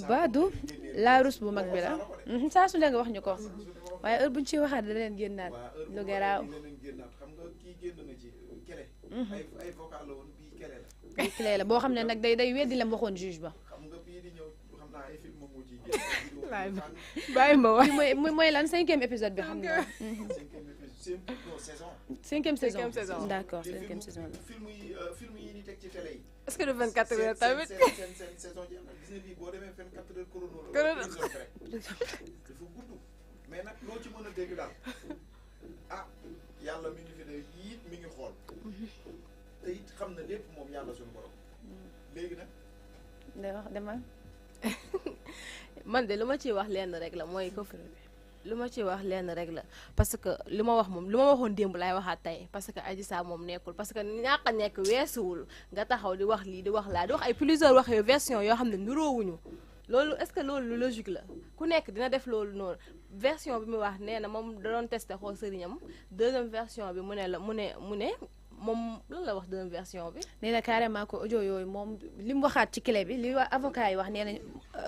Badou la rus bu mag bi la saa su ne nga wax ñu ko waaye heure buñ ci waxaat da leen génnaat lu garaaw bii clé la boo xam ne nag day weddi la waxoon juge ba bàyyi ma wax mooy lan 5e épisode bi xam nga 5e saison d'accord 5e saison film yi ni teg ci télé yi est-ce que du 24 heures tamit seen saison jeex na gis nga bii boo demee 24 heures chrono dafa gudd mais nag loo ci mën a dégg daal ah yàlla mi ngi fi de it mi ngi xool te it xam na lépp moom yàlla suñu borom léegi nag day wax demal man de lu ma ciy wax lenn rek la mooy ko lu ma ci wax lenn rek la parce que li ma wax moom lu ma waxoon démb laay waxaat tey parce que Adji Sarr moom nekkul parce que ñàkk a nekk weesuwul nga taxaw di wax lii di wax laa di wax ay plusieurs wax yu version yoo xam ne nuroowuñu loolu est-ce que loolu lu logique la ku nekk dina def loolu noonu version bi muy wax nee na moom da doon testé xool sëriñam deuxième version bi mu ne la mu ne moom lan la wax deuxième version bi. nee na carrément ko audio yooyu moom li mu waxaat ci clé bi li waa avocat yi wax nee na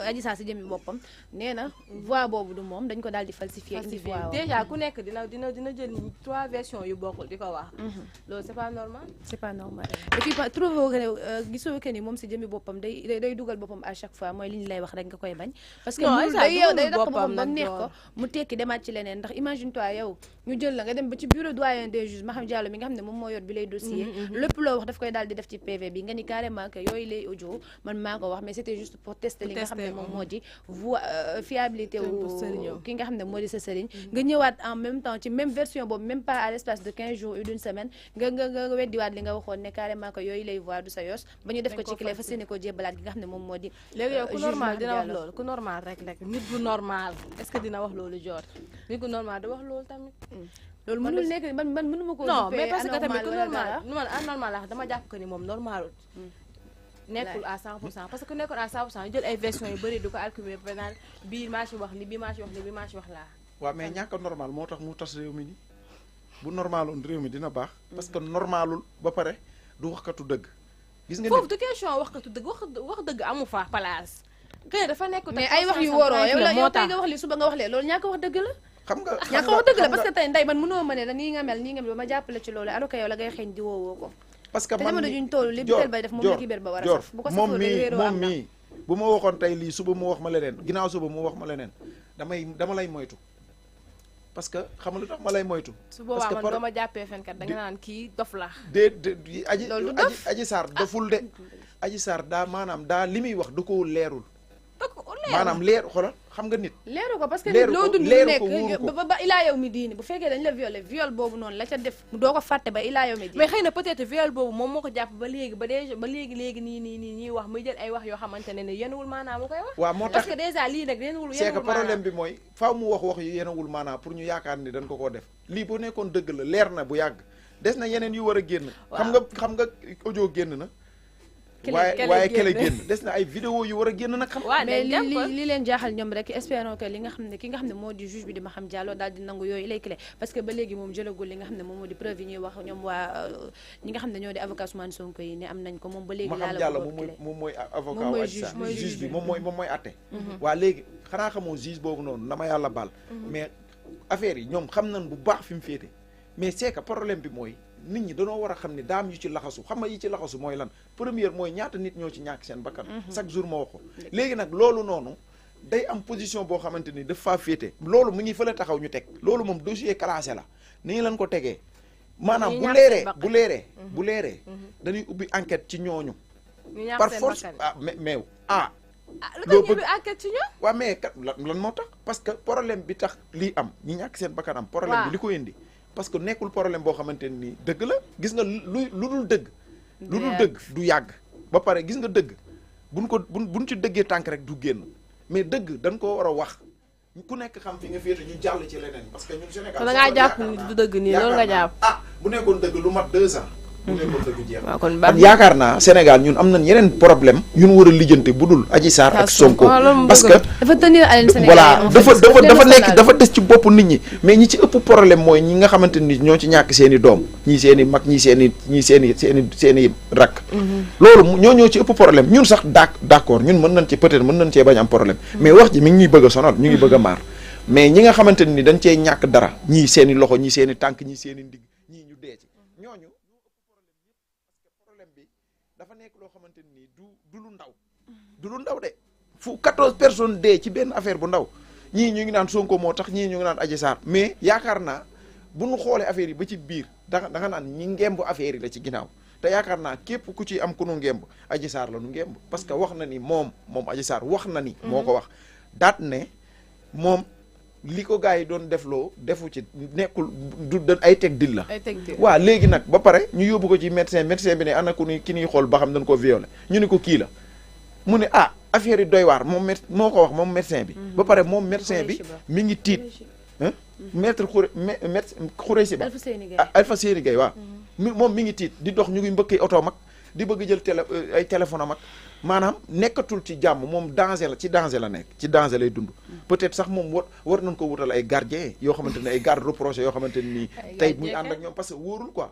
Adji Sarr si jëmmi boppam nee na voix boobu du moom dañ ko daal di falsifier. déjà ku nekk dina jël 3 versions yu bokkul di ko wax. loolu c'est pas normal. c'est pas normal et puis trouvé que gisoo que ni moom si jëmmi boppam day dugal boppam à chaque fois mooy li ñu lay wax rek nga koy bañ. parce que mënul day daq boppam ba neex ko mu tekki demaat ci leneen ndax imagine toi yow ñu jël la nga dem ba ci bureau doyen des juges Maham Diallo mi nga xam ne moom moo yor bi dossier lépp loo wax daf koy daal di def ci PV bi nga ni carrément que yooyu lay audio man maa ko wax mais c'était juste pour tester li nga xam ne moom moo di voix fiabilité wu ki nga xam ne moo di sa sëriñ nga ñëwaat en même temps ci même version boobu même pas à l'espace de 15 jours ou d'une semaine nga weddiwaat li nga waxoon ne carrément que yooyu lay voix du sa yos ba ñu def ko ci clé fa seeni ko jébbalaat gi nga xam ne moom moo di léegi yow ku normal dina wax loolu ku normal rek nit bu normal est-ce que dina wax loolu jot nit ku normal da wax loolu tamit loolu mënul nekk man mënuma ko non mais parce que tamit ku normal man anormal la dama jàpp que ni moom normalul nekkul à 100% parce que ku nekkul à 100% jël ay versions yu bëri du ko alcumer ba naan bii maa ci wax li bii maa ci wax li bii maa ci wax laa waaw mais ñàkk normal moo tax mu tas réew mi ni bu normaloon réew mi dina baax parce que normalul ba pare du waxkatu dëgg gis nga foofu du question waxkatu dëgg wax dëgg amu fa place kay dafa nekk mais ay wax yu waroo yow tey nga wax li suba nga wax lee loolu ñàkk wax dëgg la xam nga ñàkk wax dëgg la parce que tey nday man mënoo ma ne la nii nga mel ba ma jàppale ci loolu alors que yow la ngay xeeñ di woowoo ko parce que te jamono juñ toll li bitel bay def moom la kibér ba war a saf bu ko moom mii bu ma waxoon tey lii suba mu wax ma leneen ginnaaw suba mu wax ma leneen dama lay moytu parce que xam nga lu tax ma lay moytu su boobaa man doo ma jàppee fenkat da nga naan kii dof la Adji Sarr doful de Adji Sarr daa maanaam daa li muy wax du ko leerul maanaam leer xoolal xam nga nit leeru ko parce que nit loo dund nekk ba ilaa yow mi diini bu fekkee dañ la viol boobu noonu la ca def doo ko fàtte ba ilaa yow mi diini mais xëy na peut-être viol boobu moom moo ko jàpp ba léegi nii ñuy wax muy jël ay wax yoo xamante ne yenuwul maanaam mu koy wax waaw moo tax parce que déjà lii nag yenuwul c'est que problème bi mooy faaw mu wax yu yenuwul maanaam pour ñu yaakaar ni dañ ko koo def lii bu nekkoon dëgg la leer na bu yàgg des na yeneen yu war a génn xam nga audio génn na waaye kele génn des na ay vidéo yu war a génn nag xam mais li leen jaaxal ñoom rek espérons que li nga xam ne ki nga xam ne moo di juge bi di Maham Diallo daal di nangu yooyu lay clé parce que ba léegi moom jëlagul li nga xam ne moom moo di preuve yi ñuy wax ñoom waa ñi nga xam ne ñoo di avocat Ousmane Sonko yi ne am nañ ko moom ba léegi Maham Diallo moom mooy avocat wu juge bi moom mooy atte waa léegi xanaa xamoo juge boobu noonu na ma yàlla baal mais affaire yi ñoom xam nañ bu baax fi mu féete mais c'est que problème bi mooy nit ñi dañoo war a xam ne daam yu ci laxasu xam nga yi ci laxasu mooy lan première mooy ñaata nit ñoo ci ñàkk seen bakkan chaque jour ma wax ko léegi nag loolu noonu day am position boo xamante ni daf faa féete loolu mu ngi fële taxaw ñu teg loolu moom dossier classé la ni leen ko tegee maanaam bu leeree dañuy ubbi enquête ci ñooñu par force mais loolu ubbi enquête ci ñooñu waaw mais kat lan moo tax parce que problème bi tax lii am ñi ñàkk seen bakkan am problème bi li ko indi parce que nekkul problème boo xamante ni dëgg la gis nga lu dul dëgg du yàgg ba pare gis nga dëgg buñ ci dëggee tànk rek du génn mais dëgg dañ ko war a wax ku nekk xam fi nga féete ñu jàll ci leneen parce que ñun Sénégal da ngaa jàpp ni du dëgg nii loolu nga jàpp bu nekkoon dëgg lu mat 2 ans bu nekkoon dëgg jeex na. kon yaakaar naa Sénégal ñun am nañ yeneen problème yu ñu war a lijjante bu dul Adji Sarr ak Sonko parce que dafa tenir à leen Sénégal voilà dafa nekk dafa des ci bopp nit ñi mais ñi ci ëpp problème mooy ñi nga xamante ni ñoo ci ñàkk seen i doom ñii seen i mag ñii seen i rakk loolu ñoo ci ëpp problème ñun sax d'accord ñun mën nañ ci peut-être mën nañ cee bañ am problème mais wax ji mi ngi ñuy bëgg a sonal ñu ngi bëgg a maar mais ñi nga xamante ni dañ cee ñàkk dara ñii seen i loxo ñii seen i tànk ñii seen i ndig ñii ñu dee ci ñooñu problème bi dafa nekk loo xamante ni du lu ndaw du lu ndaw de fu 14 personnes dee ci benn affaire bu ndaw ñii ñu ngi naan Sonko moo tax ñii ñu ngi naan Adji Sarr mais yaakaar naa bu ñu xoolee affaire yi ba ci biir da nga naan ñi ngemb affaire yi la ci ginnaaw te yaakaar naa képp ku ci am ku nu ngemb Adji Sarr la nu ngemb parce que wax na ni moom Adji Sarr wax na ni moo ko wax daat ne moom li ko gars yi doon defloo defu ci nekkul du ay teg dil la waaw léegi nag ba pare ñu yóbbu ko ci médecin bi ne ana ku ni ki ñuy xool ba xam dañ ko violé ñu ni ko kii la mu ne affaire yi doy waar moom moo ko wax moom médecin bi ba pare moom médecin bi mi ngi tiit maître Khoureychi Ba Alpha Séni Gueye waaw moom mi ngi tiit di dox ñu ngi mbëkki oto mag di bëgg jël ay téléphone am ak maanaam nekkatul ci jàmm moom danger la ci danger la nekk ci danger lay dund peut-être sax moom war nañ ko wutal ay gardien yoo xamante ne ay garde rapproché yoo xamante ne nii tey muy ànd ak ñoom parce que wóorul quoi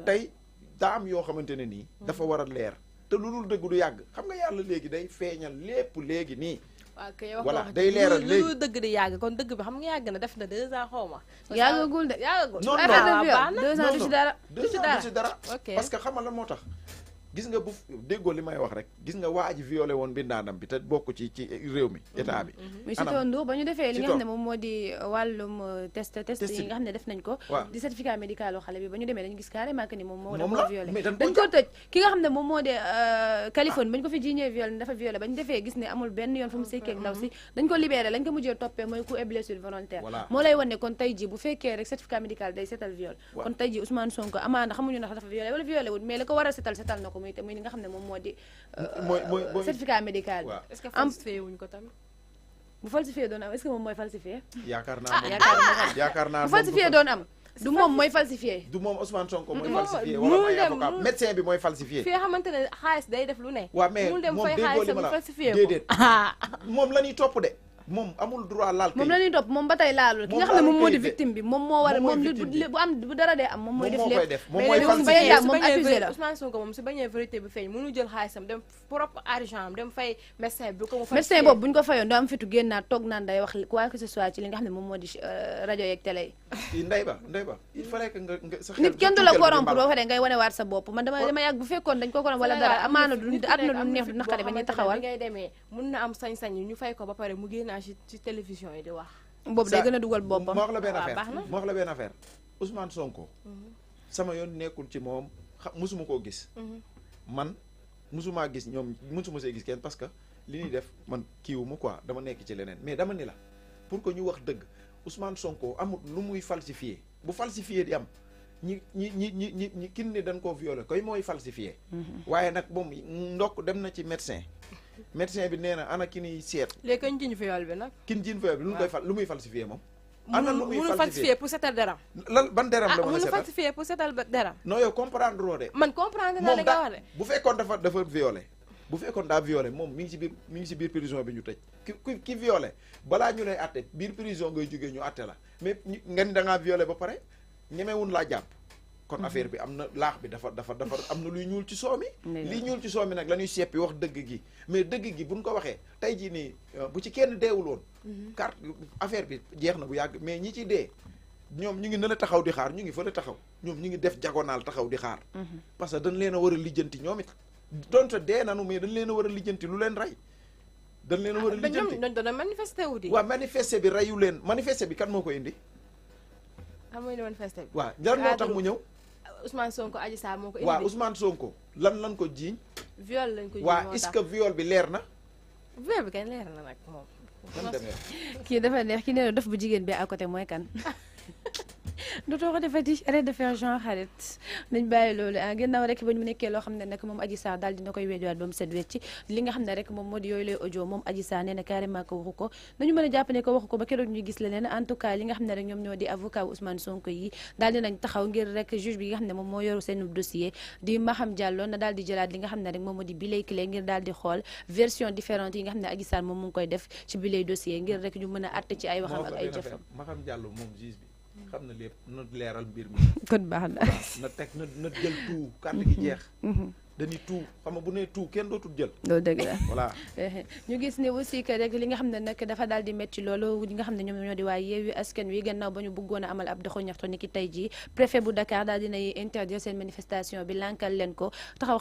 tey daa am yoo xamante ne nii dafa war a leer te lu dul dëgg du yàgg xam nga yàlla léegi day feeñal lépp léegi nii voilà day leeral léegi lu dëgg di yàgg kon dëgg bi xam nga yàgg na def na 2 ans xaw ma yàggagul de non du ci dara parce que xamal la moo tax gis nga bu déggoo li may wax rek gis nga waa ji violé woon bindaanam bi te bokk ci réew mi état bi mais Sitor Ndour ba ñu defee li nga xam ne moom moo di wàllum test yi nga xam ne def nañ ko di certificat médical xale bi ba ñu demee dañu gis carrément que ni moom moo dafa violé dañ ko tëj ki nga xam ne moom moo di Californie ba ñu ko fi jiiñee violé dafa violé ba ñu defee gis ne amul benn yoon fu mu sekkee ndaw si dañ ko libéré lañ ko mujjee toppee mooy coup et blessure volontaire moo lay wan ne kon tey ji bu fekkee rek certificat médical day setal viol kon tey ji Ousmane Sonko amaana xamuñu ndax dafa violé wala violé wul mais la ko war a setal na ko muy li nga xam ne moom moo di certificat médical bi est-ce que falsifié wuñ ko tamit bu falsifié doon am est-ce que moom mooy falsifié yaakaar naa bu falsifié doon am du moom mooy falsifié du moom Ousmane Sonko mooy falsifié wala mooy avocat médecin bi mooy falsifié fi nga xamante ne xaalis day def lu ne waaw mais moom déggoo li ma la déedéet moom la ñuy topp de moom amul droit laal moom la ñuy topp moom ba tey laalul ki nga xam ne moom moo di victime bi moom moo war a moom bu am bu dara dee am moom mooy def lépp moom accusé la Ousmane Sonko moom si bañee vérité bi feeñ mënu jël xaalisam dem propre argent am dem fay médecin bi ko mu médecin boobu bu ñu ko fayoon doo am fitu génnaat toog naan day wax quoi que ce soit ci li nga xam ne moom moo di rajo yeeg télé yi ndey ba il fallait que nga sa xel nit kenn du la corrompre boo xamee ngay wane waat sa bopp man dama yàgg bu fekkoon dañ ko corrompre wala dara amaana du àdduna du neex du naqari ba ñuy taxawal ngay demee mun na am sañ-sañ ñu fay ko ba pare mu génnaa ci télévision yi di wax boobu day gën a dugal boppam ma wax la benn affaire Ousmane Sonko sama yoon nekkul ci moom musuma koo gis man musumaa gis ñoom musuma see gis kenn parce que li ñuy def man kiiwuma quoi dama nekk ci leneen mais dama ni la pour que ñu wax dëgg Ousmane Sonko amul lu muy falsifié bu falsifié di am ñi kin ne dañ koo violé koy mooy falsifié waaye nag moom ndokk dem na ci médecin bi nee na ana ki ni seet léegi kañ jiñ viol bi nag kin jiñ viol bi lu muy falsifié moom ana lu muy falsifié pour setal deram lan ban deram la mën a setal falsifié pour setal deram non yow comprendre loo de man comprendre naa la nga wax de bu fekkoon dafa violé bu fekkoon daa violé moom mi ngi ci biir prison bi ñu tëj ki violé balaa ñu lay atte biir prison ngay jógee ñu atte la mais nga ni da ngaa violé ba pare ñemewun laa jàpp kon affaire bi am na laax bi dafa am na luy ñuul ci soo mi lii ñuul ci soo mi nag la ñuy seppi wax dëgg gi mais dëgg gi buñ ko waxee tey jii nii bu ci kenn deewul woon carte affaire bi jeex na bu yàgg mais ñi ci dee ñoom ñu ngi ne la taxaw di xaar ñu ngi fa la taxaw ñoom ñu ngi def diagonal taxaw di xaar parce que dañ leen a war a lijjanti ñoom it donte dee nanu mais dañ leen a war a lijjanti lu leen rey dañ leen a war a lijjanti dañ doon manifesté wu di waaw manifesté bi reyu leen manifesté bi kan moo ko indi amuñu manifesté bi waaw lan moo tax mu ñëw Ousmane Sonko Adji Sarr moo ko indi waaw Ousmane Sonko lan ko jiiñ viol lañ ko jiiñ waaw est-ce que viol bi leer na viol bi kañ leer na nag moom kii dafa neex ki nee na dof bu jigéen bi à côté mooy kan dootoo ko defati arrête de faire genre xarit nañ bàyyi loolu gannaaw rek ba ñu nekkee loo xam ne nag moom Adji Sarr daal dina koy weddiwaat ba mu set wecc li nga xam ne rek moom moo di yooyu lay audio moom Adji Sarr nee na carrément ko waxu ko nañu mën a jàpp ne ko waxu ko ba keroog ñu gis leneen en tout cas li nga xam ne rek ñoom ñoo di avocat Ousmane Sonko yi daal dinañ taxaw ngir rek juge bi nga xam ne moom moo yoru seen dossier di Maham Diallo na daal di jëlaat li nga xam ne rek moom moo di bilay clé ngir daal di xool version différente yi nga xam ne Adji Sarr moom mu ngi koy def ci bilay dossier ngir rek ñu mën a àtte ci ay waxam ak ay jëfam Maham Diallo moom juge bi xam na lépp na leeral mbir mi kon baax na na teg na jël tout carte gi jeex dañuy tout xam nga bu nee tout kenn dootul jël loolu dëgg la voilà ñu gis ne aussi que rek li nga xam ne nag dafa daal di métti loolu ñi nga xam ne ñoom ñoo di waa Yewwi Askan Wi gannaaw ba ñu bëggoon a amal ab doxu ñaxtu ni ki tey jii préfet bu Dakar daal dinay interdire seen manifestation bi lankal leen ko taxaw